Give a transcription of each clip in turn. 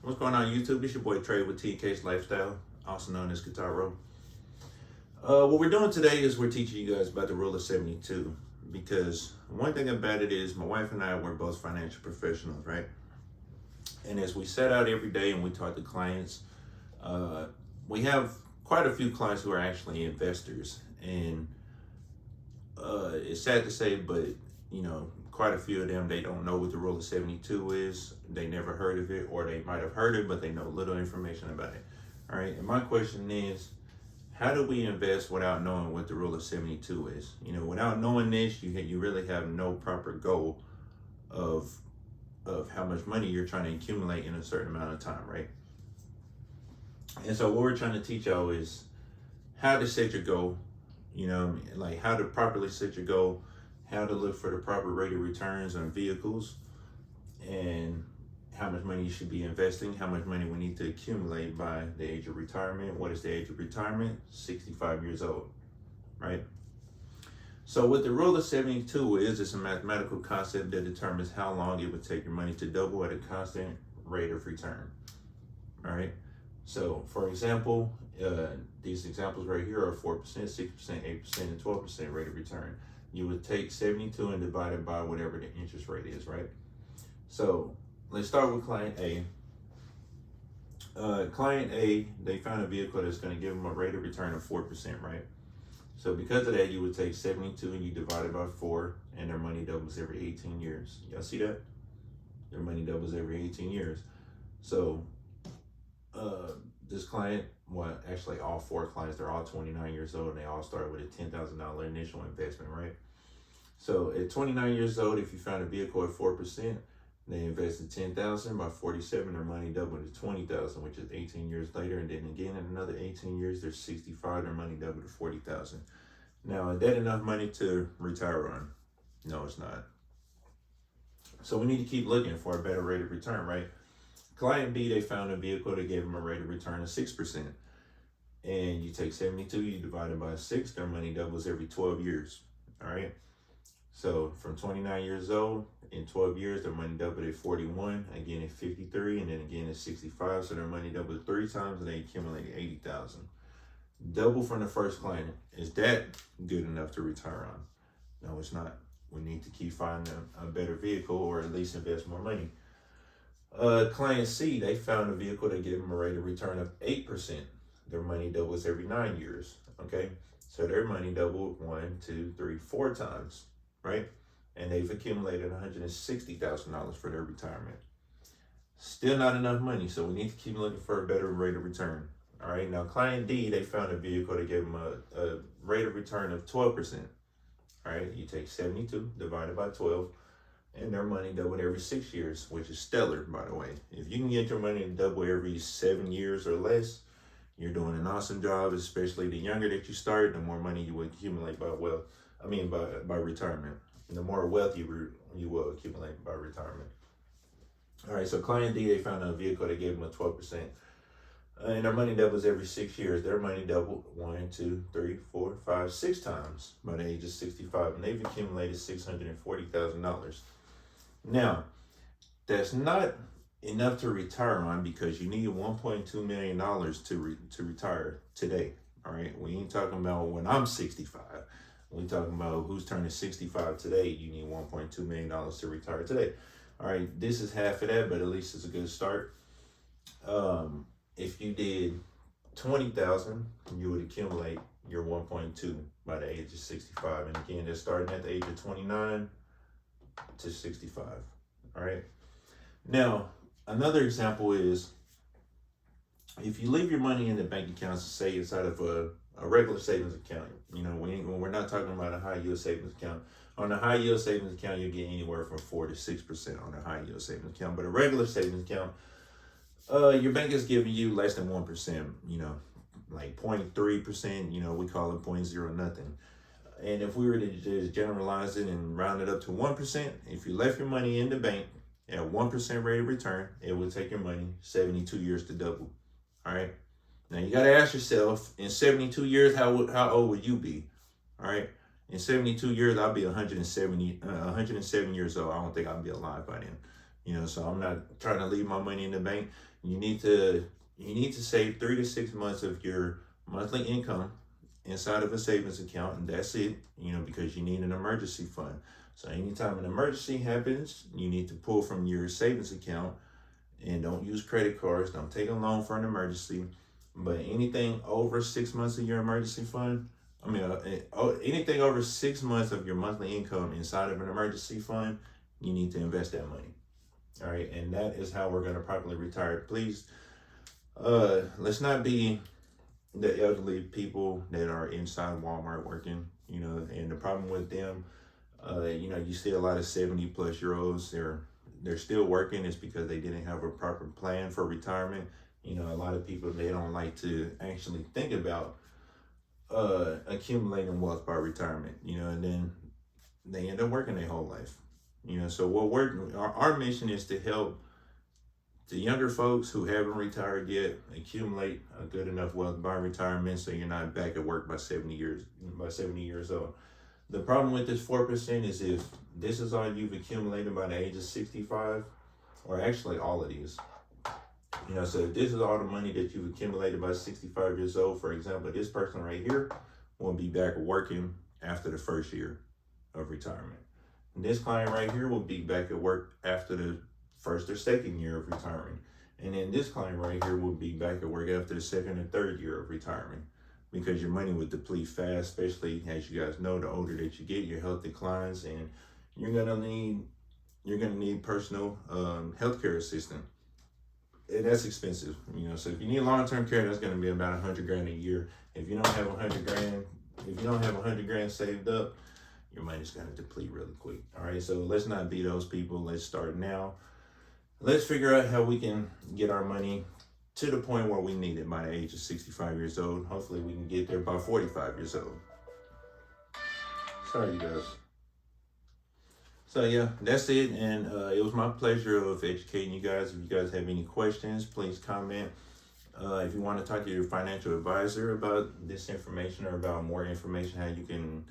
What's going on, YouTube? It's your boy Trey with TK's Lifestyle, also known as Guitar Row. What we're doing today is we're teaching you guys about the rule of 72, because one thing about it is my wife and I, we're both financial professionals, right? And as we set out every day and we talk to clients, we have quite a few clients who are actually investors. And it's sad to say, but quite a few of them, they don't know what the rule of 72 is. They never heard of it, or they might have heard it, but they know little information about it. All right. And my question is, how do we invest without knowing what the rule of 72 is? Without knowing this, you really have no proper goal of how much money you're trying to accumulate in a certain amount of time, right? And so what we're trying to teach y'all is how to set your goal, like how to properly set your goal, how to look for the proper rate of returns on vehicles, and how much money you should be investing, how much money we need to accumulate by the age of retirement. What is the age of retirement? 65 years old, right? So what the rule of 72 is, it's a mathematical concept that determines how long it would take your money to double at a constant rate of return, all right? So for example, these examples right here are 4%, 6%, 8%, and 12% rate of return. You would take 72 and divide it by whatever the interest rate is, right? So let's start with client A. Client A, they found a vehicle that's going to give them a rate of return of 4%, right? So because of that, you would take 72 and you divide it by 4, and their money doubles every 18 years. Y'all see that? Their money doubles every 18 years. So this client, well, actually all 4 clients, they're all 29 years old, and they all start with a $10,000 initial investment, right? So at 29 years old, if you found a vehicle at 4%, they invested 10,000. By 47, their money doubled to 20,000, which is 18 years later. And then again, in another 18 years, they're 65, their money doubled to 40,000. Now, is that enough money to retire on? No, it's not. So we need to keep looking for a better rate of return, right? Client B, they found a vehicle that gave them a rate of return of 6%. And you take 72, you divide it by 6, their money doubles every 12 years, all right? So from 29 years old, in 12 years, their money doubled at 41, again at 53, and then again at 65. So their money doubled 3 times, and they accumulated 80,000. Double from the first client. Is that good enough to retire on? No, it's not. We need to keep finding a better vehicle, or at least invest more money. Client C, they found a vehicle that gave them a rate of return of 8%. Their money doubles every 9 years. Okay, so their money doubled 1, 2, 3, 4 times. Right? And they've accumulated $160,000 for their retirement. Still not enough money, so we need to keep looking for a better rate of return. All right, now client D, they found a vehicle that gave them a rate of return of 12%. All right, you take 72 divided by 12, and their money doubled every 6 years, which is stellar, by the way. If you can get your money to double every 7 years or less, you're doing an awesome job. Especially the younger that you start, the more money you will accumulate by retirement. And the more wealth you will accumulate by retirement. All right, so client D, they found a vehicle that gave them a 12%. And their money doubles every 6 years. Their money doubled 1, 2, 3, 4, 5, 6 times by the age of 65. And they've accumulated $640,000. Now, that's not enough to retire on, because you need $1.2 million to retire today. All right, we ain't talking about when I'm 65. We talking about who's turning 65 today. You need $1.2 million to retire today. All right, this is half of that, but at least it's a good start. If you did 20,000, you would accumulate your 1.2 by the age of 65. And again, they're starting at the age of 29 to 65. All right. Now, another example is, if you leave your money in the bank account, say inside of a regular savings account, we're not talking about a high yield savings account. On a high yield savings account, you get anywhere from 4 to 6% on a high yield savings account. But a regular savings account, your bank is giving you less than 1%, like 0.3%, we call it 0.0 nothing. And if we were to just generalize it and round it up to 1%, if you left your money in the bank at 1% rate of return, it would take your money 72 years to double. All right. Now you got to ask yourself, in 72 years, how old would you be? All right. In 72 years, I'll be 107 years old. I don't think I'll be alive by then. So I'm not trying to leave my money in the bank. You need to save 3 to 6 months of your monthly income inside of a savings account, and that's it, because you need an emergency fund. So anytime an emergency happens, you need to pull from your savings account, and don't use credit cards. Don't take a loan for an emergency. But anything over 6 months of your emergency fund, anything over 6 months of your monthly income inside of an emergency fund, you need to invest that money. All right, and that is how we're going to properly retire. Please, let's not be the elderly people that are inside Walmart working, and the problem with them, you see a lot of 70-plus-year-olds, they're still working. It's because they didn't have a proper plan for retirement. A lot of people, they don't like to actually think about accumulating wealth by retirement, and then they end up working their whole life. So our mission is to help the younger folks who haven't retired yet accumulate a good enough wealth by retirement, so you're not back at work by 70 years old. The problem with this 4% is if this is all you've accumulated by the age of 65, or actually all of these, so if this is all the money that you've accumulated by 65 years old, for example, this person right here will be back working after the first year of retirement. And this client right here will be back at work after the first or second year of retirement. And then this client right here will be back at work after the second or third year of retirement, because your money would deplete fast, especially as you guys know, the older that you get, your health declines, and you're gonna need personal healthcare assistance. And that's expensive, So if you need long-term care, that's gonna be about $100,000 a year. If you don't have $100,000 saved up, your money's gonna deplete really quick. All right, so let's not be those people. Let's start now. Let's figure out how we can get our money to the point where we need it by the age of 65 years old. Hopefully we can get there by 45 years old. Sorry, you guys. So yeah, that's it. And it was my pleasure of educating you guys. If you guys have any questions, please comment. If you want to talk to your financial advisor about this information or about more information, how you can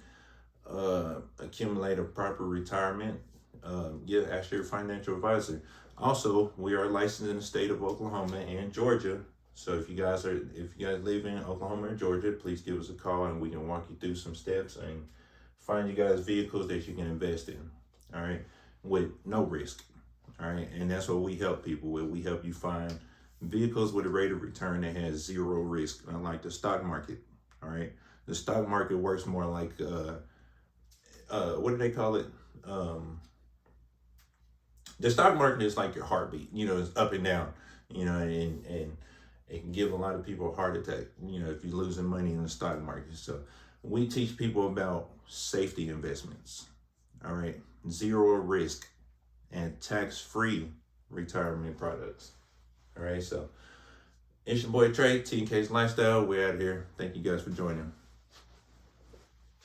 accumulate a proper retirement, ask your financial advisor. Also, we are licensed in the state of Oklahoma and Georgia. So if you guys live in Oklahoma or Georgia, please give us a call and we can walk you through some steps and find you guys vehicles that you can invest in. All right, with no risk. All right, and that's what we help people with. We help you find vehicles with a rate of return that has zero risk, unlike the stock market. All right, the stock market works more like what do they call it? The stock market is like your heartbeat. It's up and down. And it can give a lot of people a heart attack. If you're losing money in the stock market. So we teach people about safety investments. All right, zero risk and tax-free retirement products. All right, so it's your boy Trey, TK's Lifestyle. We're out of here. Thank you guys for joining.